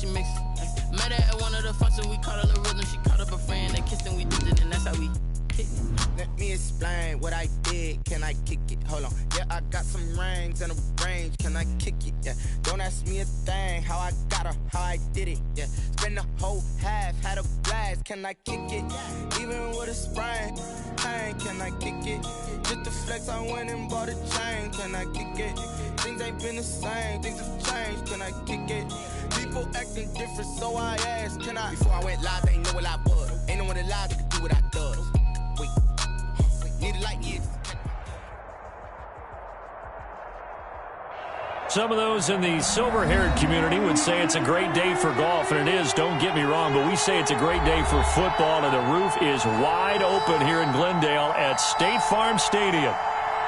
she mix. Met her at one of the functions, we caught a little rhythm. She caught up a friend, they kissed and we did it, and that's how we kicked it. Let me explain what I did. Can I kick it? Hold on. Yeah, I got some rings and a range. Can I kick it? Yeah. Don't ask me a thing. How I got her, how I did it. Yeah. Spend the whole half, had a blast. Can I kick it? Even with a sprain. Pain, can I kick it? Just to flex, I went and bought a chain. Can I kick it? Things ain't been the same. Things have changed. Can I kick it? People acting different, so I asked. Can I? Before I went live, they know what I was. Ain't no one alive that could do what I does. Wait. Need a light, yeah. Some of those in the silver-haired community would say it's a great day for golf, and it is, don't get me wrong, but we say it's a great day for football, and the roof is wide open here in Glendale at State Farm Stadium.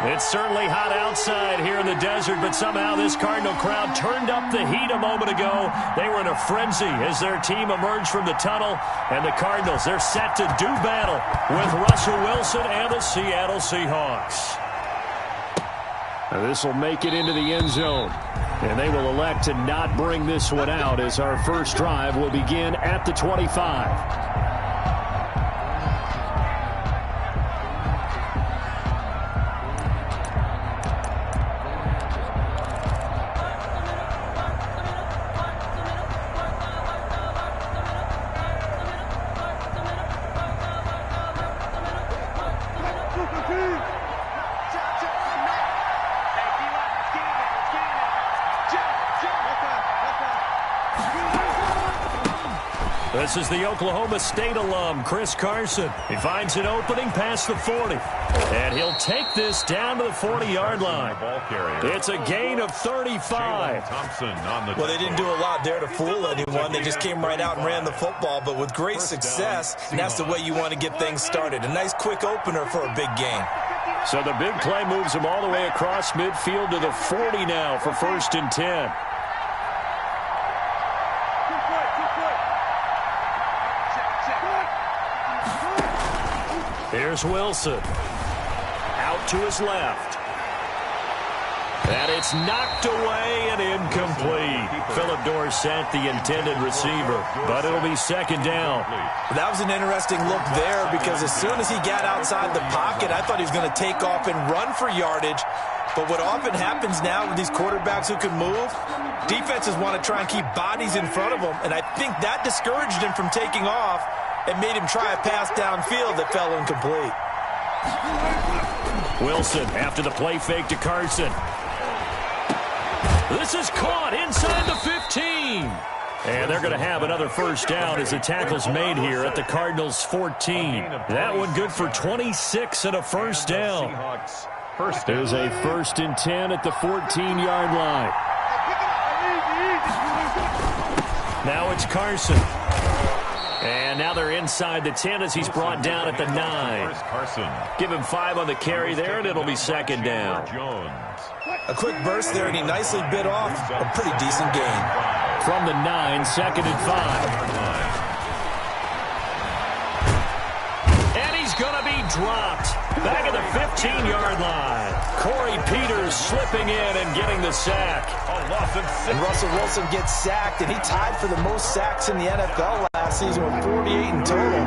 It's certainly hot outside here in the desert, but somehow this Cardinal crowd turned up the heat a moment ago. They were in a frenzy as their team emerged from the tunnel, and the Cardinals, they're set to do battle with Russell Wilson and the Seattle Seahawks. This will make it into the end zone, and they will elect to not bring this one out as our first drive will begin at the 25. This is the Oklahoma State alum, Chris Carson. He finds an opening past the 40. And he'll take this down to the 40-yard line. It's a gain of 35. Well, they didn't do a lot there to fool anyone. They just came right out and ran the football, but with great success, and that's the way you want to get things started. A nice quick opener for a big gain. So the big play moves him all the way across midfield to the 40 now for 1st and 10. Here's Wilson. Out to his left. And it's knocked away and incomplete. Philip Dorsett, the intended receiver, but it'll be 2nd down. That was an interesting look there because as soon as he got outside the pocket, I thought he was going to take off and run for yardage. But what often happens now with these quarterbacks who can move, defenses want to try and keep bodies in front of them, and I think that discouraged him from taking off. It made him try a pass downfield that fell incomplete. Wilson after the play fake to Carson. This is caught inside the 15. And they're going to have another first down as the tackle's made here at the Cardinals' 14. That one good for 26 and a first down. There's a 1st and 10 at the 14-yard line. Now it's Carson. And now they're inside the 10 as he's brought down at the 9. Give him 5 on the carry there, and it'll be 2nd down. A quick burst there, and he nicely bit off a pretty decent gain. From the 9, 2nd and 5. And he's going to be dropped. Back at the 15-yard line. Corey Peters slipping in and getting the sack. And Russell Wilson gets sacked, and he tied for the most sacks in the NFL last season with 48 in total.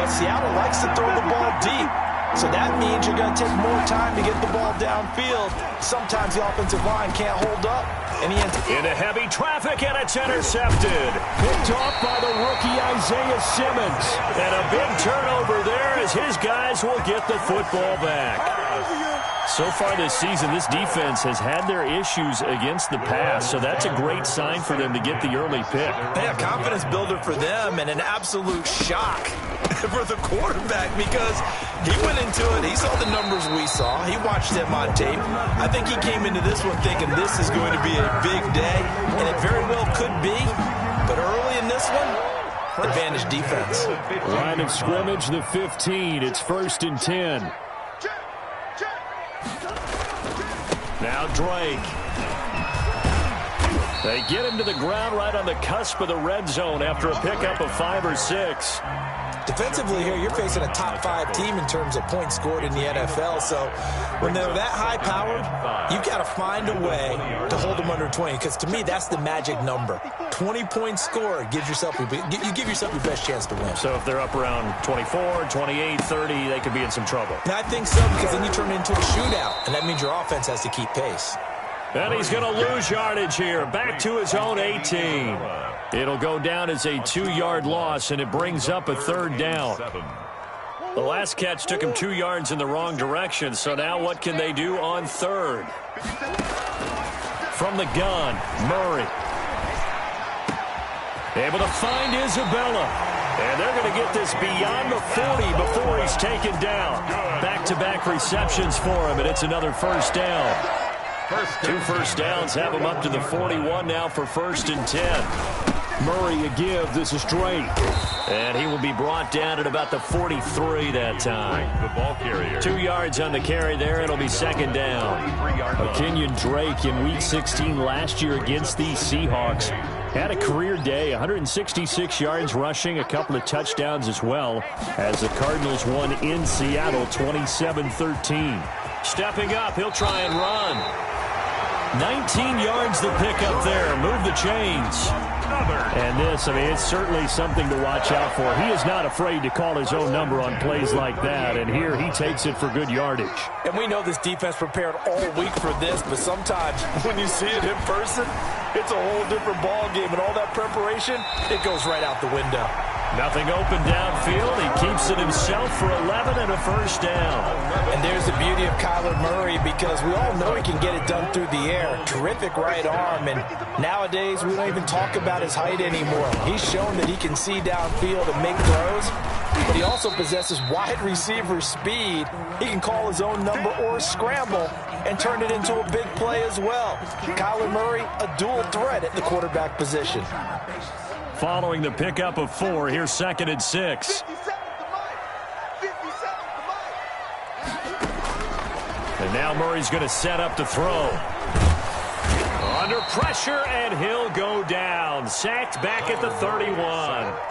But Seattle likes to throw the ball deep. So that means you're going to take more time to get the ball downfield. Sometimes the offensive line can't hold up. And he ends into heavy traffic, and it's intercepted. Picked off by the rookie Isaiah Simmons. And a big turnover there as his guys will get the football back. So far this season, this defense has had their issues against the pass, so that's a great sign for them to get the early pick. Yeah, confidence builder for them and an absolute shock for the quarterback because he went into it. He saw the numbers we saw. He watched them on tape. I think he came into this one thinking this is going to be a big day, and it very well could be. But early in this one, advantage defense. Line of scrimmage, the 15. It's 1st and 10. Now Drake. They get him to the ground right on the cusp of the red zone after a pickup of 5 or 6. Defensively here, you're facing a top 5 team in terms of points scored in the NFL. So when they're that high-powered, you've got to find a way to hold them under 20. Because to me, that's the magic number. 20 points scored, you give yourself your best chance to win. So if they're up around 24, 28, 30, they could be in some trouble. And I think so, because then you turn it into a shootout, and that means your offense has to keep pace. And he's going to lose yardage here. Back to his own 18. It'll go down as a 2-yard loss, and it brings up a 3rd down. The last catch took him 2 yards in the wrong direction, so now what can they do on 3rd? From the gun, Murray. Able to find Isabella. And they're going to get this beyond the 40 before he's taken down. Back-to-back receptions for him, and it's another 1st down. 2 first downs have him up to the 41 now for 1st and 10. Murray a give. This is Drake. And he will be brought down at about the 43 that time. The ball carrier. 2 yards on the carry there. It'll be 2nd down. Kenyon Drake in Week 16 last year against these Seahawks had a career day, 166 yards rushing, a couple of touchdowns as well, as the Cardinals won in Seattle 27-13. Stepping up, he'll try and run. 19 yards the pickup there. Move the chains. And this, I mean, it's certainly something to watch out for. He is not afraid to call his own number on plays like that, and here he takes it for good yardage. And we know this defense prepared all week for this, but sometimes when you see it in person, it's a whole different ball game, and all that preparation, it goes right out the window. Nothing open downfield. He keeps it himself for 11 and a 1st down. And there's the beauty of Kyler Murray, because we all know he can get it done through the air. Terrific right arm, and nowadays we don't even talk about his height anymore. He's shown that he can see downfield and make throws, but he also possesses wide receiver speed. He can call his own number or a scramble and turn it into a big play as well. Kyler Murray, a dual threat at the quarterback position. Following the pickup of 4, here's 2nd and 6. And now Murray's going to set up to throw. Under pressure, and he'll go down. Sacked back at the 31.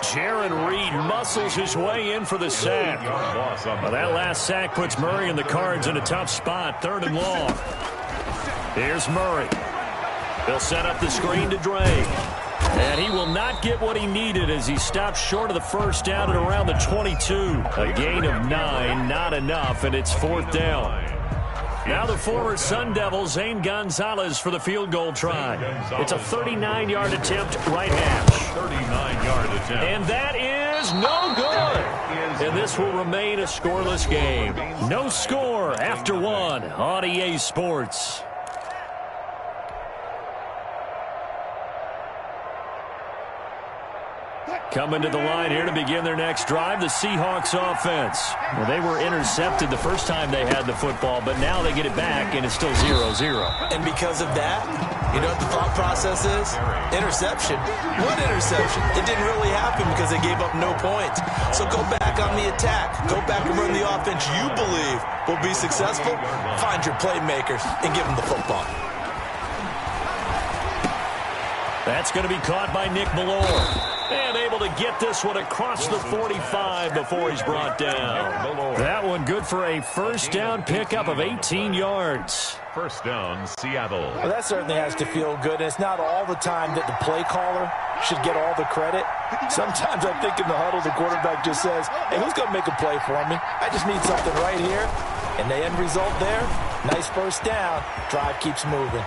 Jaron Reed muscles his way in for the sack. Well, that last sack puts Murray and the Cards in a tough spot, 3rd and long. Here's Murray. They'll set up the screen to Drake. And he will not get what he needed as he stops short of the 1st down at around the 22. A gain of 9, not enough, and it's 4th down. Now the former Sun Devil, Zane Gonzalez, for the field goal try. It's a 39-yard attempt, right hash. 39-yard attempt. And that is no good. And this will remain a scoreless game. No score after 1 on EA Sports. Coming to the line here to begin their next drive, the Seahawks offense. Well, they were intercepted the first time they had the football, but now they get it back, and it's still 0-0. And because of that, you know what the thought process is? Interception. What interception? It didn't really happen because they gave up no points. So go back on the attack. Go back and run the offense you believe will be successful. Find your playmakers and give them the football. That's going to be caught by Nick Ballore. And able to get this one across the 45 before he's brought down. That one good for a 1st down pickup of 18 yards. 1st down, Seattle. Well, that certainly has to feel good. And it's not all the time that the play caller should get all the credit. Sometimes I think in the huddle, the quarterback just says, hey, who's going to make a play for me? I just need something right here. And the end result there, nice 1st down. Drive keeps moving.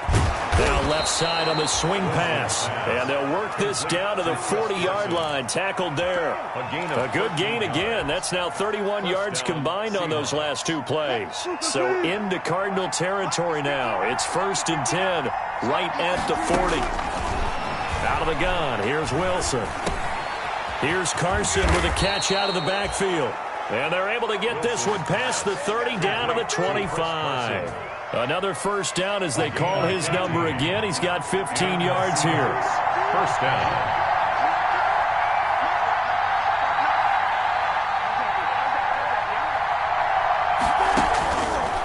Now left side on the swing pass. And they'll work this down to the 40-yard line. Tackled there. A good gain again. That's now 31 yards combined on those last 2 plays. So into Cardinal territory now. It's 1st and 10, right at the 40. Out of the gun, here's Wilson. Here's Carson with a catch out of the backfield. And they're able to get this one past the 30 down to the 25. Another 1st down as they call his number again. He's got 15 yards here. 1st down.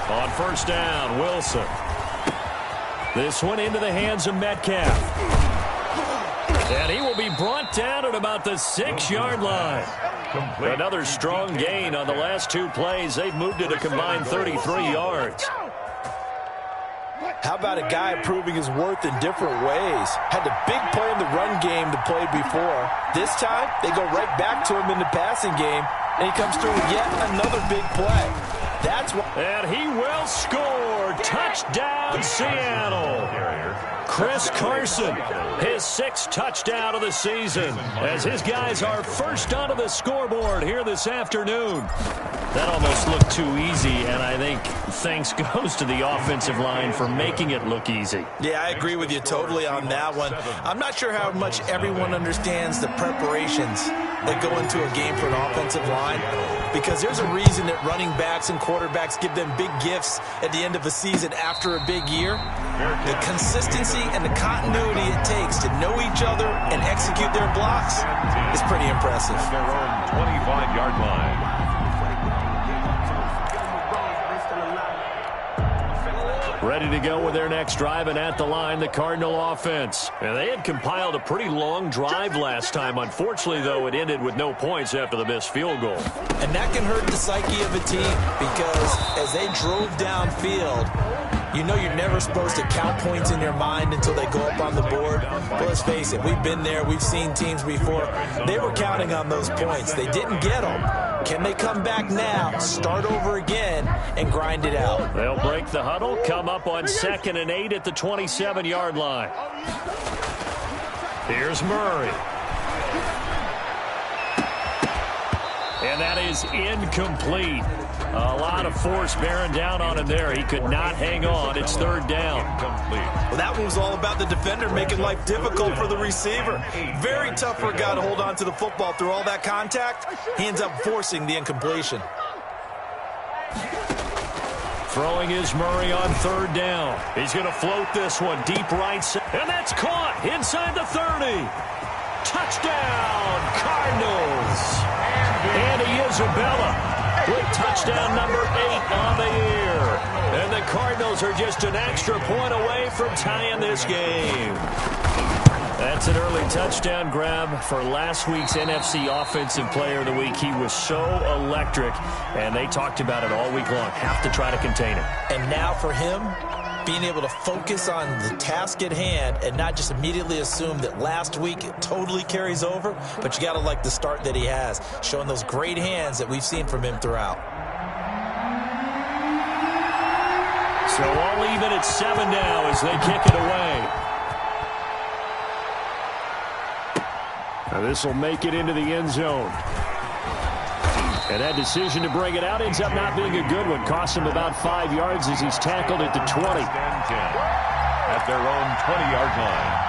On 1st down, Wilson. This one into the hands of Metcalf. And he will be brought down at about the 6-yard line. Another strong gain on the last 2 plays. They've moved it a combined 33 yards. How about a guy proving his worth in different ways? Had the big play in the run game to play before. This time, they go right back to him in the passing game, and he comes through with yet another big play. That's what. And he will score. Touchdown, Seattle. Chris Carson, his 6th touchdown of the season, as his guys are first onto the scoreboard here this afternoon. That almost looked too easy, and I think thanks goes to the offensive line for making it look easy. Yeah, I agree with you totally on that one. I'm not sure how much everyone understands the preparations that go into a game for an offensive line, because there's a reason that running backs and quarterbacks give them big gifts at the end of a season after a big year. The consistency and the continuity it takes to know each other and execute their blocks is pretty impressive. Their own 25-yard line. Ready to go with their next drive, and at the line, the Cardinal offense. And they had compiled a pretty long drive last time. Unfortunately, though, it ended with no points after the missed field goal. And that can hurt the psyche of a team, because as they drove downfield, you know you're never supposed to count points in your mind until they go up on the board. But let's face it, we've been there. We've seen teams before. They were counting on those points. They didn't get them. Can they come back now, start over again, and grind it out? They'll break the huddle, come up on 2nd and 8 at the 27-yard line. Here's Murray. And that is incomplete. A lot of force bearing down on him there. He could not hang on. It's 3rd down. Well, that one was all about the defender making life difficult for the receiver. Very tough for a guy to hold on to the football through all that contact. He ends up forcing the incompletion. Throwing is Murray on 3rd down. He's going to float this one deep right side. And that's caught inside the 30. Touchdown, Cardinals. Andy Isabella with touchdown number 8 on the year. And the Cardinals are just an extra point away from tying this game. That's an early touchdown grab for last week's NFC Offensive Player of the Week. He was so electric, and they talked about it all week long. Have to try to contain it. And now for him, being able to focus on the task at hand and not just immediately assume that last week it totally carries over, but you got to like the start that he has, showing those great hands that we've seen from him throughout. So all even at 7 now as they kick it away. Now this will make it into the end zone. And that decision to bring it out ends up not being a good one. Costs him about 5 yards as he's tackled at the 20. At their own 20-yard line.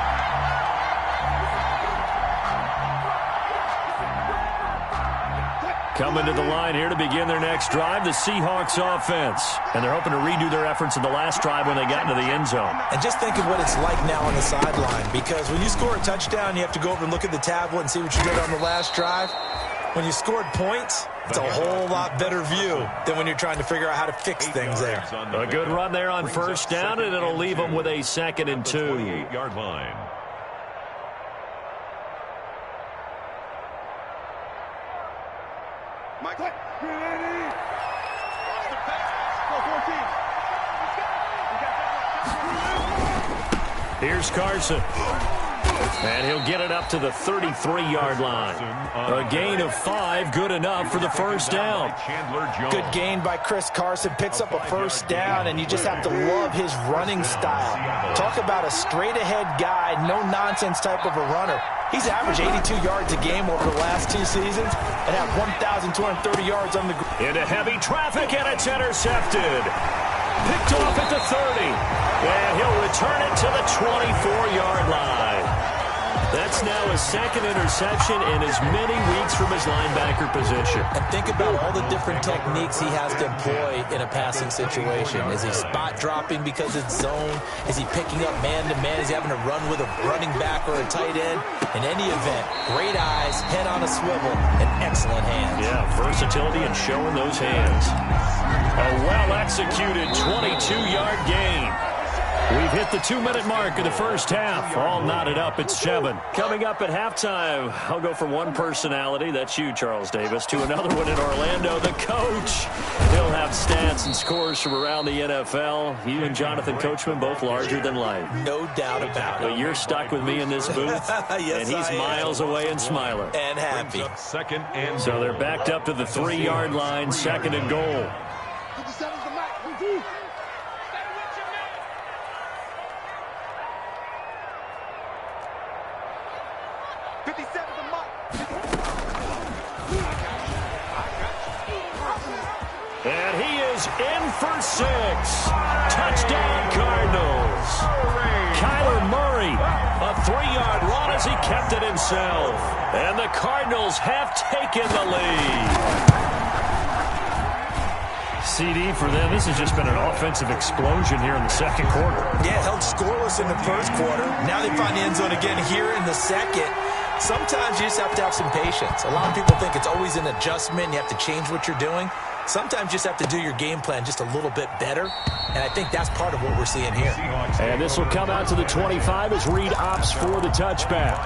Coming to the line here to begin their next drive, the Seahawks offense. And they're hoping to redo their efforts in the last drive when they got into the end zone. And just think of what it's like now on the sideline, because when you score a touchdown, you have to go over and look at the tablet and see what you did on the last drive. When you scored points, it's a whole lot better view than when you're trying to figure out how to fix things there. A good run there on 1st down, and it'll leave them with a 2nd and 2. 28-yard line. Here's Carson. And he'll get it up to the 33-yard line. A gain of 5, good enough for the 1st down. Good gain by Chris Carson. Picks up a 1st down, and you just have to love his running style. Talk about a straight-ahead guy, no-nonsense type of a runner. He's averaged 82 yards a game over the last 2 seasons and have 1,230 yards on the ground. Into heavy traffic, and it's intercepted. Picked off at the 30. And he'll return it to the 24-yard line. That's now his 2nd interception in as many weeks from his linebacker position. And think about all the different techniques he has to employ in a passing situation. Is he spot dropping because it's zone? Is he picking up man-to-man? Is he having to run with a running back or a tight end? In any event, great eyes, head on a swivel, and excellent hands. Yeah, versatility and showing those hands. A well-executed 22-yard gain. We've hit the 2-minute mark of the first half. All knotted up at 7. Coming up at halftime, I'll go from one personality, that's you, Charles Davis, to another one in Orlando, the coach. He'll have stats and scores from around the NFL. You and Jonathan Coachman both larger than life. No doubt about it. But you're stuck with me in this booth, yes, and he's miles away and smiling. And happy. So they're backed up to the 3-yard line, 2nd and goal. And he is in for 6. Touchdown, Cardinals. Kyler Murray, a 3-yard run as he kept it himself. And the Cardinals have taken the lead. CD for them. This has just been an offensive explosion here in the second quarter. Yeah, held scoreless in the first quarter. Now they find the end zone again here in the second. Sometimes you just have to have some patience. A lot of people think it's always an adjustment. You have to change what you're doing. Sometimes you just have to do your game plan just a little bit better, and I think that's part of what we're seeing here. And this will come out to the 25 as Reed opts for the touchback.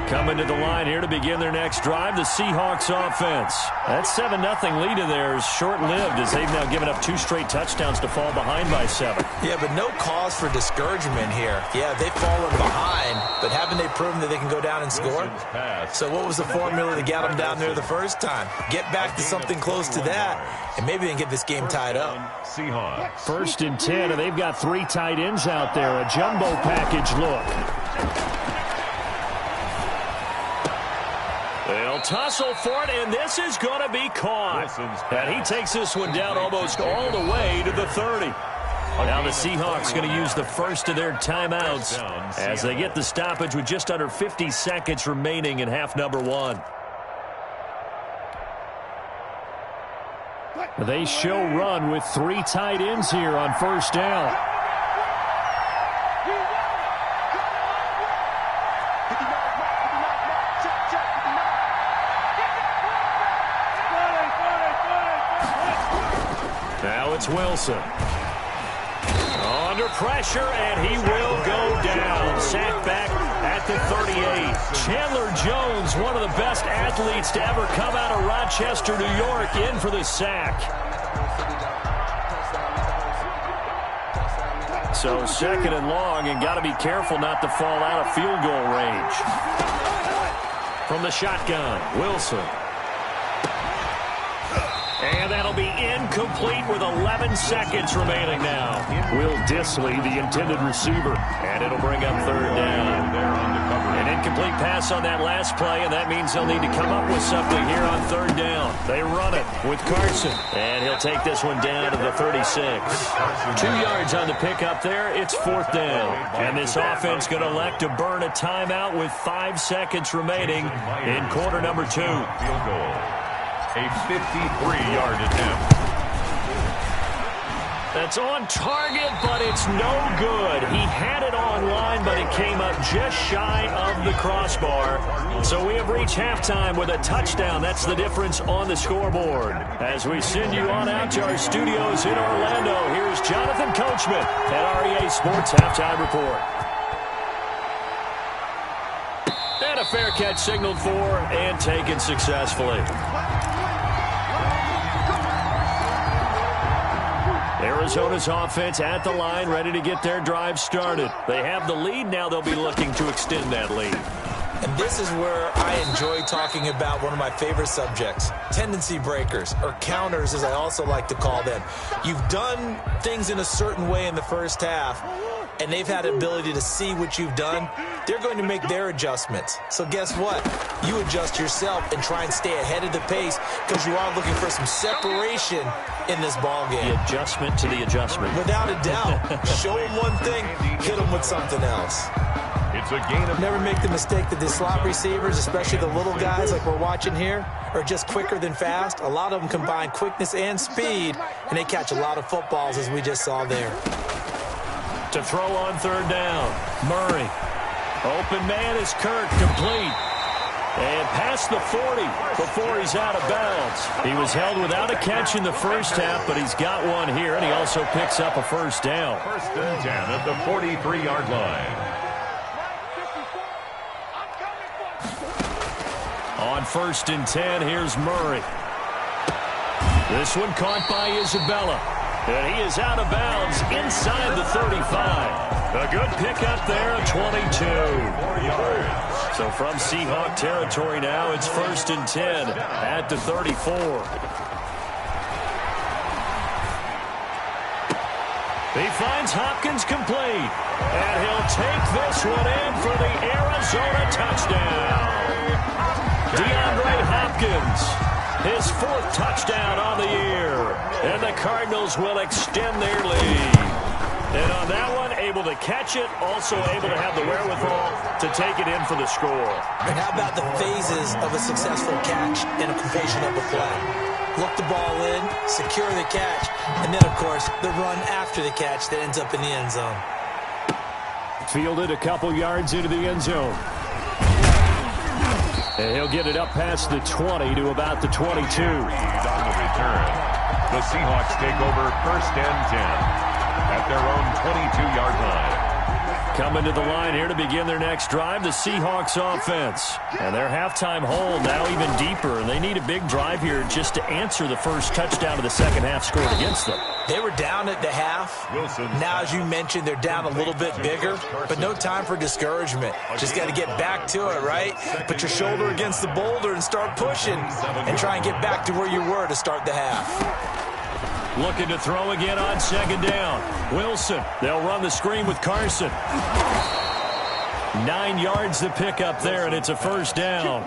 Coming to the line here to begin their next drive, the Seahawks offense. That 7-0 lead of theirs short-lived as they've now given up 2 straight touchdowns to fall behind by 7. Yeah, but no cause for discouragement here. Yeah, they've fallen behind, but haven't they proven that they can go down and score? So what was the formula to get them down there the first time? Get back to something close to that, and maybe they can get this game tied up. Seahawks. 1st and 10, and they've got 3 tight ends out there. A jumbo package look. They'll tussle for it, and this is going to be caught. And he takes this one down almost all the way to the 30. Now the Seahawks going to use the first of their timeouts as they get the stoppage with just under 50 seconds remaining in half number 1. They show run with 3 tight ends here on 1st down. Now it's Wilson. Under pressure, and he will go down. Sacked back at the 38. Chandler Jones, one of the best athletes to ever come out of Rochester, New York, in for the sack. So 2nd and long, and got to be careful not to fall out of field goal range. From the shotgun, Wilson. And that'll be incomplete with 11 seconds remaining now. Will Disley, the intended receiver. And it'll bring up 3rd down. An incomplete pass on that last play, and that means they'll need to come up with something here on 3rd down. They run it with Carson. And he'll take this one down to the 36. 2 yards on the pickup there. It's 4th down. And this offense going to elect to burn a timeout with 5 seconds remaining in quarter number 2. Field goal. A 53-yard attempt. That's on target, but it's no good. He had it on line, but it came up just shy of the crossbar. So we have reached halftime with a touchdown. That's the difference on the scoreboard. As we send you on out to our studios in Orlando, here's Jonathan Coachman at REA Sports Halftime Report. And a fair catch signaled for and taken successfully. Arizona's offense at the line, ready to get their drive started. They have the lead. Now they'll be looking to extend that lead. And this is where I enjoy talking about one of my favorite subjects, tendency breakers, or counters as I also like to call them. You've done things in a certain way in the first half, and they've had the ability to see what you've done. They're going to make their adjustments. So guess what? You adjust yourself and try and stay ahead of the pace because you are looking for some separation in this ball game. The adjustment to the adjustment. Without a doubt. Show them one thing, hit them with something else. It's a gain of... Never make the mistake that the slot receivers, especially the little guys like we're watching here, are just quicker than fast. A lot of them combine quickness and speed, and they catch a lot of footballs as we just saw there. To throw on 3rd down, Murray. Open man is Kirk, complete. And past the 40 before he's out of bounds. He was held without a catch in the first half, but he's got one here, and he also picks up a first down. First and 10 at the 43-yard line. On first and 10, here's Murray. This one caught by Isabella. And he is out of bounds inside the 35. A good pickup there, a 22. 4 yards. So from Seahawk territory now, it's first and 10 at the 34. He finds Hopkins complete. And he'll take this one in for the Arizona touchdown. DeAndre Hopkins, his 4th touchdown on the year. And the Cardinals will extend their lead. And on that one, able to catch it, also able to have the wherewithal to take it in for the score. And how about the phases of a successful catch and a completion of the play? Look the ball in, secure the catch, and then, of course, the run after the catch that ends up in the end zone. Fielded a couple yards into the end zone. And he'll get it up past the 20 to about the 22. On the return, the Seahawks take over first and 10 at their own 22-yard line. Coming to the line here to begin their next drive, the Seahawks offense. And their halftime hole now even deeper, and they need a big drive here just to answer the first touchdown of the second half scored against them. They were down at the half. Now, as you mentioned, they're down a little bit bigger, but no time for discouragement. Just got to get back to it, right? Put your shoulder against the boulder and start pushing and try and get back to where you were to start the half. Looking to throw again on second down. Wilson, they'll run the screen with Carson. 9 yards to pick up there, and it's a first down.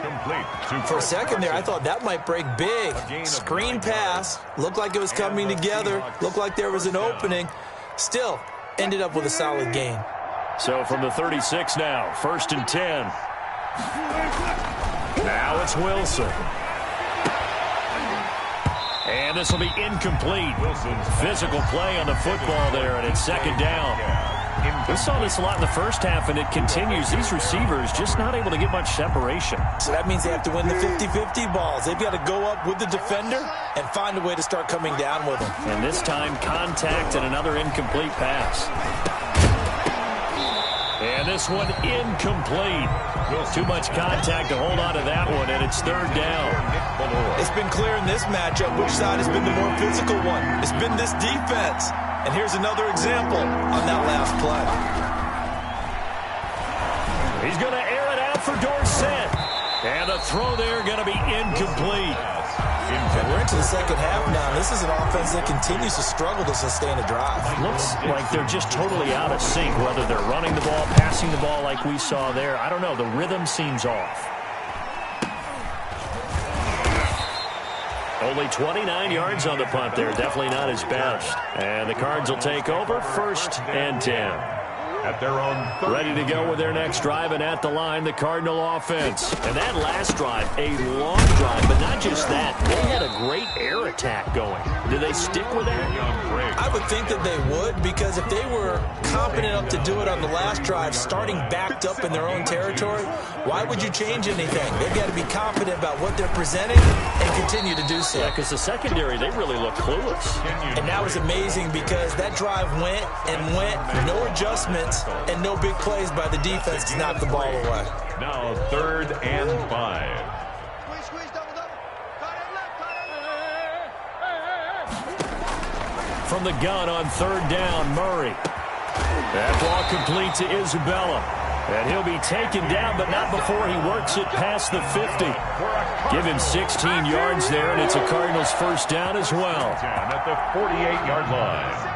For a second there, I thought that might break big. Screen pass. Looked like it was coming together. Looked like there was an opening. Still, ended up with a solid gain. So from the 36 now, first and 10. Now it's Wilson. And this will be incomplete. Physical play on the football there, and it's second down. We saw this a lot in the first half, and it continues. These receivers just not able to get much separation. So that means they have to win the 50-50 balls. They've got to go up with the defender and find a way to start coming down with them. And this time, contact and another incomplete pass. And this one incomplete. Too much contact to hold on to that one, and it's third down. It's been clear in this matchup which side has been the more physical one. It's been this defense. And here's another example on that last play. He's going to air it out for Dorsett. And the throw there going to be incomplete. We're into the second half now. This is an offense that continues to struggle to sustain a drive. Looks like they're just totally out of sync, whether they're running the ball, passing the ball like we saw there. I don't know. The rhythm seems off. Only 29 yards on the punt there. Definitely not his best. And the Cards will take over first and 10. At their own 30. Ready to go with their next drive, and at the line, the Cardinal offense. And that last drive, a long drive, but not just that. They had a great air attack going. Do they stick with that? I would think that they would, because if they were confident enough to do it on the last drive, starting backed up in their own territory, why would you change anything? They've got to be confident about what they're presenting and continue to do so. Yeah, because the secondary, they really look clueless. And that was amazing because that drive went and went, no adjustments, and no big plays by the defense to knock the ball away. Now third and 5. From the gun on third down, Murray. That ball complete to Isabella. And he'll be taken down, but not before he works it past the 50. Give him 16 yards there, and it's a Cardinals first down as well. At the 48-yard line.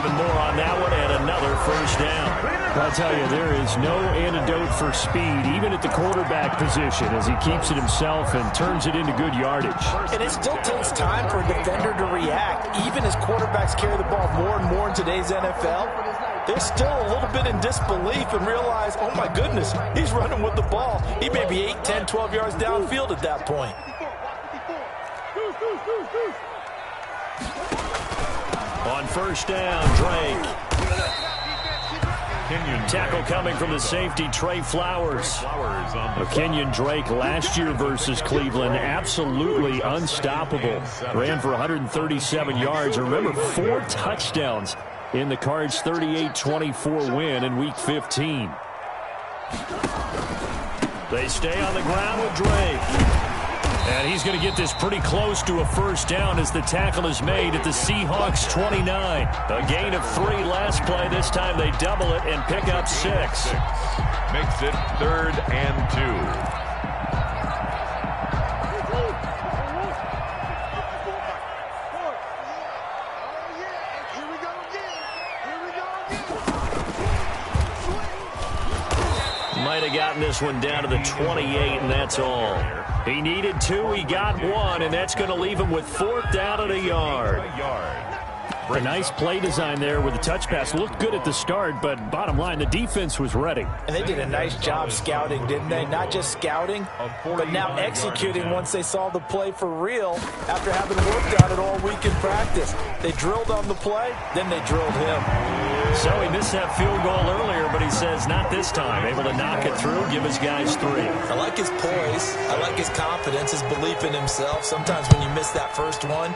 More on that one, and another first down. I'll tell you, there is no antidote for speed, even at the quarterback position, as he keeps it himself and turns it into good yardage. And it still takes time for a defender to react, even as quarterbacks carry the ball more and more in today's NFL. They're still a little bit in disbelief and realize, oh my goodness, he's running with the ball. He may be 8, 10, 12 yards downfield at that point. On first down, Drake. Tackle coming from the safety, Trey Flowers. Kenyon Drake last year versus Cleveland, absolutely unstoppable. Ran for 137 yards. Remember, 4 touchdowns in the Cards' 38-24 win in Week 15. They stay on the ground with Drake. And he's going to get this pretty close to a first down as the tackle is made at the Seahawks 29. A gain of 3 last play. This time they double it and pick up 6. Makes it 3rd and 2. Might have gotten this one down to the 28, and that's all. He needed 2, he got 1, and that's going to leave him with 4th down at a yard. A nice play design there with the touch pass. Looked good at the start, but bottom line, the defense was ready. And they did a nice job scouting, didn't they? Not just scouting, but now executing once they saw the play for real after having worked on it all week in practice. They drilled on the play, then they drilled him. So he missed that field goal earlier, but he says not this time. Able to knock it through, give his guys 3. I like his poise. I like his confidence, his belief in himself. Sometimes when you miss that first one,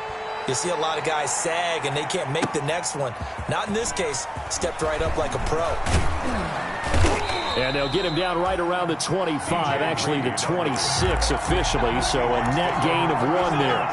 you see a lot of guys sag and they can't make the next one. Not in this case. Stepped right up like a pro. And they'll get him down right around the 25, actually the 26 officially, so a net gain of 1 there.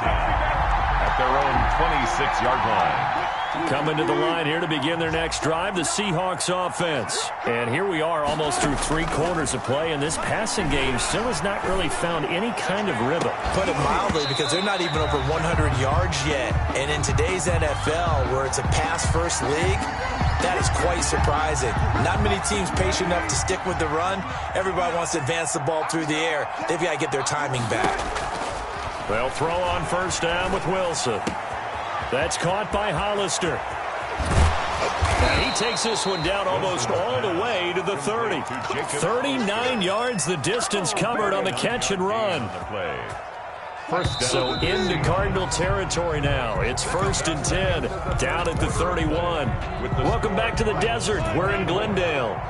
At their own 26-yard line. Coming to the line here to begin their next drive, the Seahawks offense. And here we are almost through 3 quarters of play, and this passing game still has not really found any kind of rhythm. Put it mildly, because they're not even over 100 yards yet. And in today's NFL, where it's a pass-first league, that is quite surprising. Not many teams patient enough to stick with the run. Everybody wants to advance the ball through the air. They've got to get their timing back. They'll throw on first down with Wilson. That's caught by Hollister. And he takes this one down almost all the way to the 30. 39 yards the distance covered on the catch and run. So into Cardinal territory now. It's 1st and 10, down at the 31. Welcome back to the desert. We're in Glendale.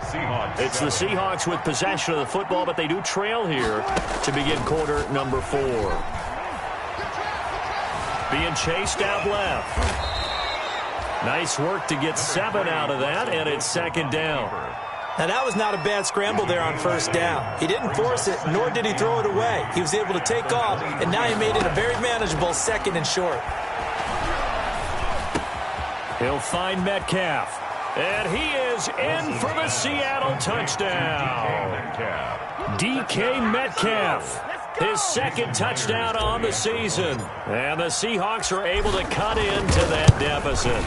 It's the Seahawks with possession of the football, but they do trail here to begin quarter number 4. Being chased out left. Nice work to get 7 out of that, and it's 2nd down. Now, that was not a bad scramble there on first down. He didn't force it, nor did he throw it away. He was able to take off, and now he made it a very manageable 2nd and short. He'll find Metcalf. And he is in for the Seattle touchdown. DK Metcalf. His 2nd touchdown on the season. And the Seahawks are able to cut into that deficit.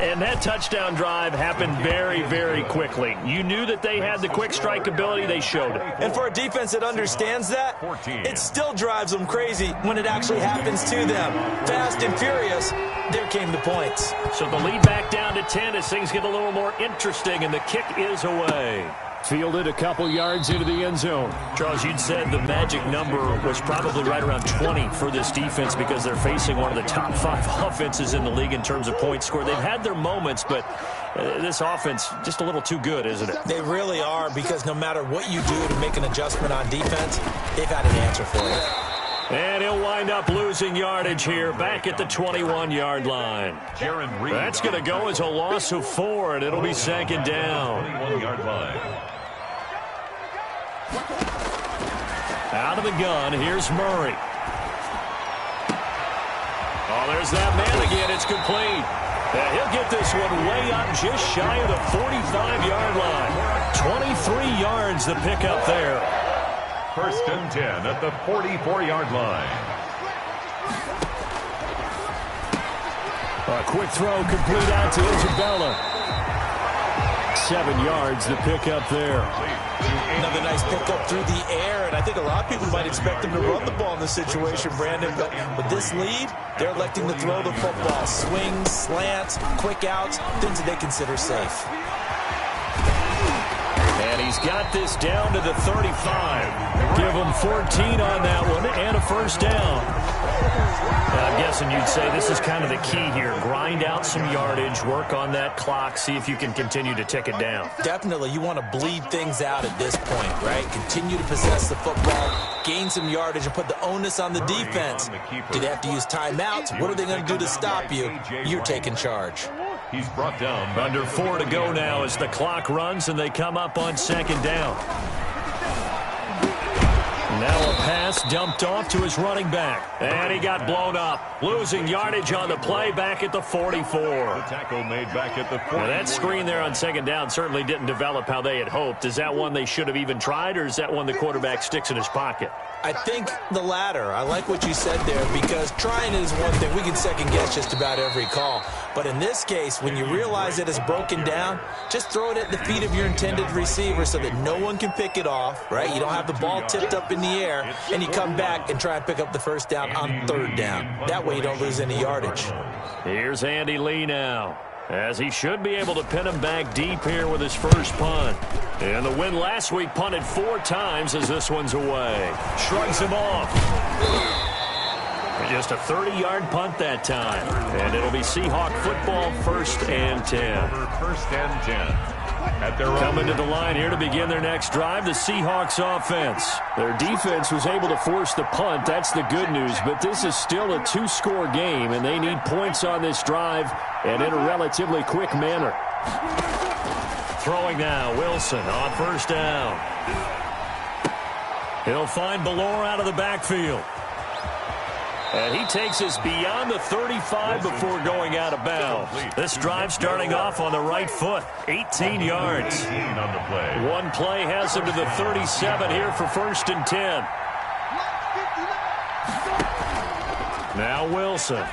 And that touchdown drive happened very, very quickly. You knew that they had the quick strike ability. They showed it. And for a defense that understands that, it still drives them crazy when it actually happens to them. Fast and furious, there came the points. So the lead back down to 10 as things get a little more interesting, and the kick is away. Fielded a couple yards into the end zone. Charles, you'd said the magic number was probably right around 20 for this defense because they're facing one of the top 5 offenses in the league in terms of points scored. They've had their moments, but this offense just a little too good, isn't it? They really are, because no matter what you do to make an adjustment on defense, they've had an answer for it. And he'll wind up losing yardage here back at the 21-yard line. That's going to go as a loss of 4, and it'll be 2nd down. 21-yard line. Out of the gun, here's Murray. Oh, there's that man again. It's complete. And he'll get this one way up just shy of the 45-yard line. 23 yards the pickup there. 1st and 10 at the 44-yard line. A quick throw complete out to Isabella. 7 yards the pickup there. Another nice pickup through the air, and I think a lot of people might expect them to run the ball in this situation, Brandon, but with this lead, they're electing to throw the football. Swings, slants, quick outs, things that they consider safe. And he's got this down to the 35. Give him 14 on that one and a first down. I'm guessing you'd say this is kind of the key here. Grind out some yardage, work on that clock, see if you can continue to tick it down. Definitely, you want to bleed things out at this point, right? Continue to possess the football, gain some yardage, and put the onus on the defense. Do they have to use timeouts? What are they going to do to stop you? You're taking charge. He's brought down. Under 4 to go now as the clock runs and they come up on second down. Now a pass dumped off to his running back. And he got blown up. Losing yardage on the play back at the 44. The tackle made back at the 44. Now that screen there on second down certainly didn't develop how they had hoped. Is that one they should have even tried, or is that one the quarterback sticks in his pocket? I think the latter. I like what you said there, because trying is one thing. We can second-guess just about every call. But in this case, when you realize it is broken down, just throw it at the feet of your intended receiver so that no one can pick it off, right? You don't have the ball tipped up in the air, and you come back and try and pick up the first down on third down. That way you don't lose any yardage. Here's Andy Lee now, as he should be able to pin him back deep here with his first punt. And the win last week punted 4 times as this one's away. Shrugs him off. Just a 30-yard punt that time. And it'll be Seahawk football, 1st and 10. First and 10. At their Coming to the line here to begin their next drive, the Seahawks offense. Their defense was able to force the punt. That's the good news. But this is still a 2-score game, and they need points on this drive and in a relatively quick manner. Throwing now, Wilson on first down. He'll find Ballore out of the backfield. And he takes us beyond the 35 before going out of bounds. This drive starting off on the right foot. 18 yards. 18 on the play. One play has him to the 37 here for 1st and 10. Now Wilson.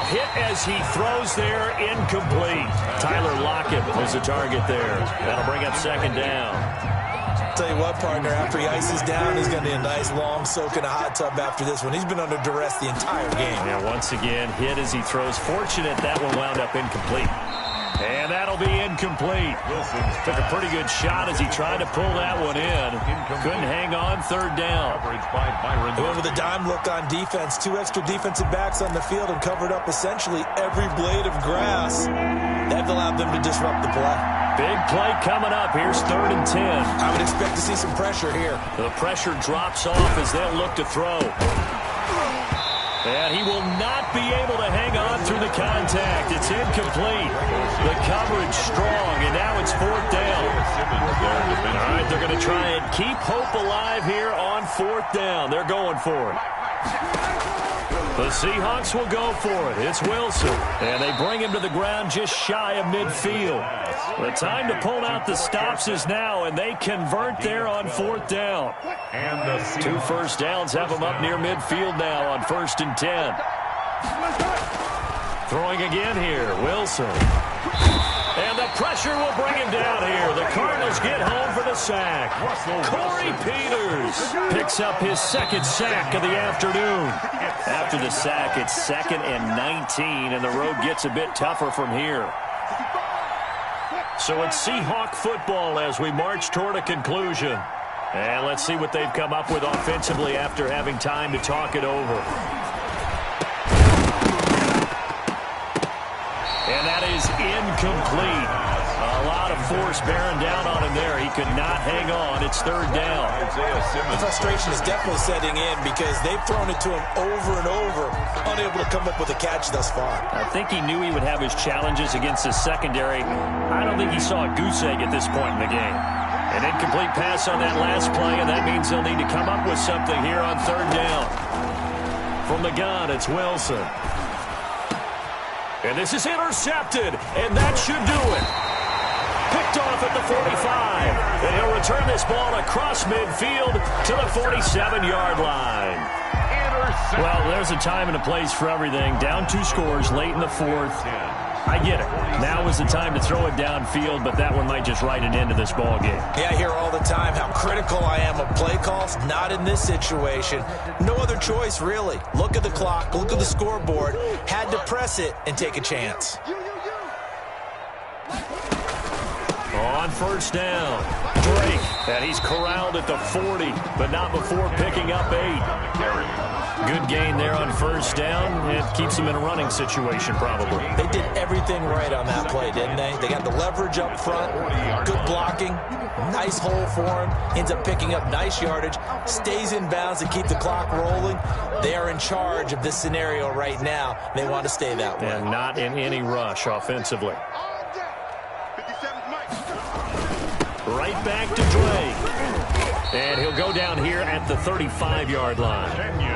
Hit as he throws there, incomplete. Tyler Lockett was the target there. That'll bring up second down. Tell you what, partner, after he ices down, he's going to need a nice long soak in a hot tub after this one. He's been under duress the entire game. Yeah, once again, hit as he throws. Fortunate that one wound up incomplete. And that'll be incomplete. Wilson took a pretty good shot as he tried to pull that one in. Couldn't hang on, third down. Coverage by Byron. Went with a dime look on defense. 2 extra defensive backs on the field and covered up essentially every blade of grass. That allowed them to disrupt the play. Big play coming up. Here's 3rd and 10. I would expect to see some pressure here. The pressure drops off as they'll look to throw. And he will not be able to hang on through the contact. It's incomplete. The coverage strong, and now it's 4th down. All right, they're going to try and keep hope alive here on 4th down. They're going for it. The Seahawks will go for it. It's Wilson, and they bring him to the ground just shy of midfield. The time to pull out the stops is now, and they convert there on 4th down. And the 2 first downs have them up near midfield now on 1st and 10. Throwing again here, Wilson. And the pressure will bring him down here. The Cardinals get home for the sack. Corey Peters picks up his 2nd sack of the afternoon. After the sack, it's 2nd and 19, and the road gets a bit tougher from here. So it's Seahawk football as we march toward a conclusion. And let's see what they've come up with offensively after having time to talk it over. And that is incomplete. A lot of force bearing down on him there. He could not hang on. It's 3rd down. The frustration is definitely setting in because they've thrown it to him over and over, unable to come up with a catch thus far. I think he knew he would have his challenges against his secondary. I don't think he saw a goose egg at this point in the game. An incomplete pass on that last play, and that means they'll need to come up with something here on 3rd down. From the gun, it's Wilson. And this is intercepted, and that should do it. Picked off at the 45, and he'll return this ball across midfield to the 47-yard line. Well, there's a time and a place for everything. Down 2 scores late in the 4th. I get it. Now is the time to throw it downfield, but that one might just write an end to this ball game. Yeah, I hear all the time how critical I am of play calls. Not in this situation. No other choice, really. Look at the clock. Look at the scoreboard. Had to press it and take a chance. On first down, Drake, and he's corralled at the 40, but not before picking up 8. Good gain there on first down. It keeps him in a running situation, probably. They did everything right on that play, didn't they? They got the leverage up front, good blocking, nice hole for him, ends up picking up nice yardage, stays in bounds to keep the clock rolling. They are in charge of this scenario right now. They want to stay that way. And not in any rush offensively. Right back to Drake. And he'll go down here at the 35-yard line.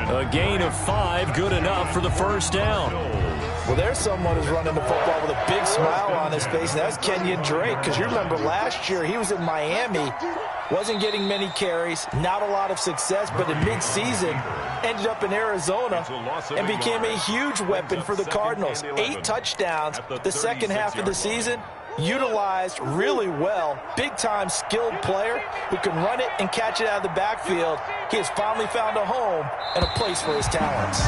A gain of 5, good enough for the first down. Well, there's someone who's running the football with a big smile on his face, and that's Kenyon Drake, because you remember last year he was in Miami, wasn't getting many carries, not a lot of success, but in midseason ended up in Arizona and became a huge weapon for the Cardinals. 8 touchdowns the second half of the season. Utilized really well, big-time skilled player who can run it and catch it out of the backfield. He has finally found a home and a place for his talents.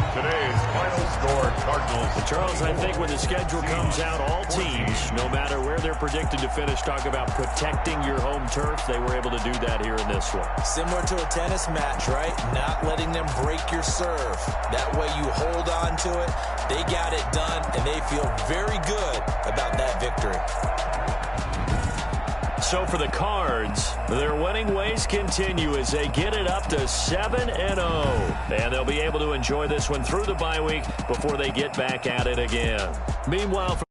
Today's final score, Cardinals. Charles, I think when the schedule comes out, all teams, no matter where they're predicted to finish, talk about protecting your home turf. They were able to do that here in this one. Similar to a tennis match, right? Not letting them break your serve. That way you hold on to it. They got it done, and they feel very good about that victory. So for the Cards, their winning ways continue as they get it up to 7-0. And they'll be able to enjoy this one through the bye week before they get back at it again. Meanwhile,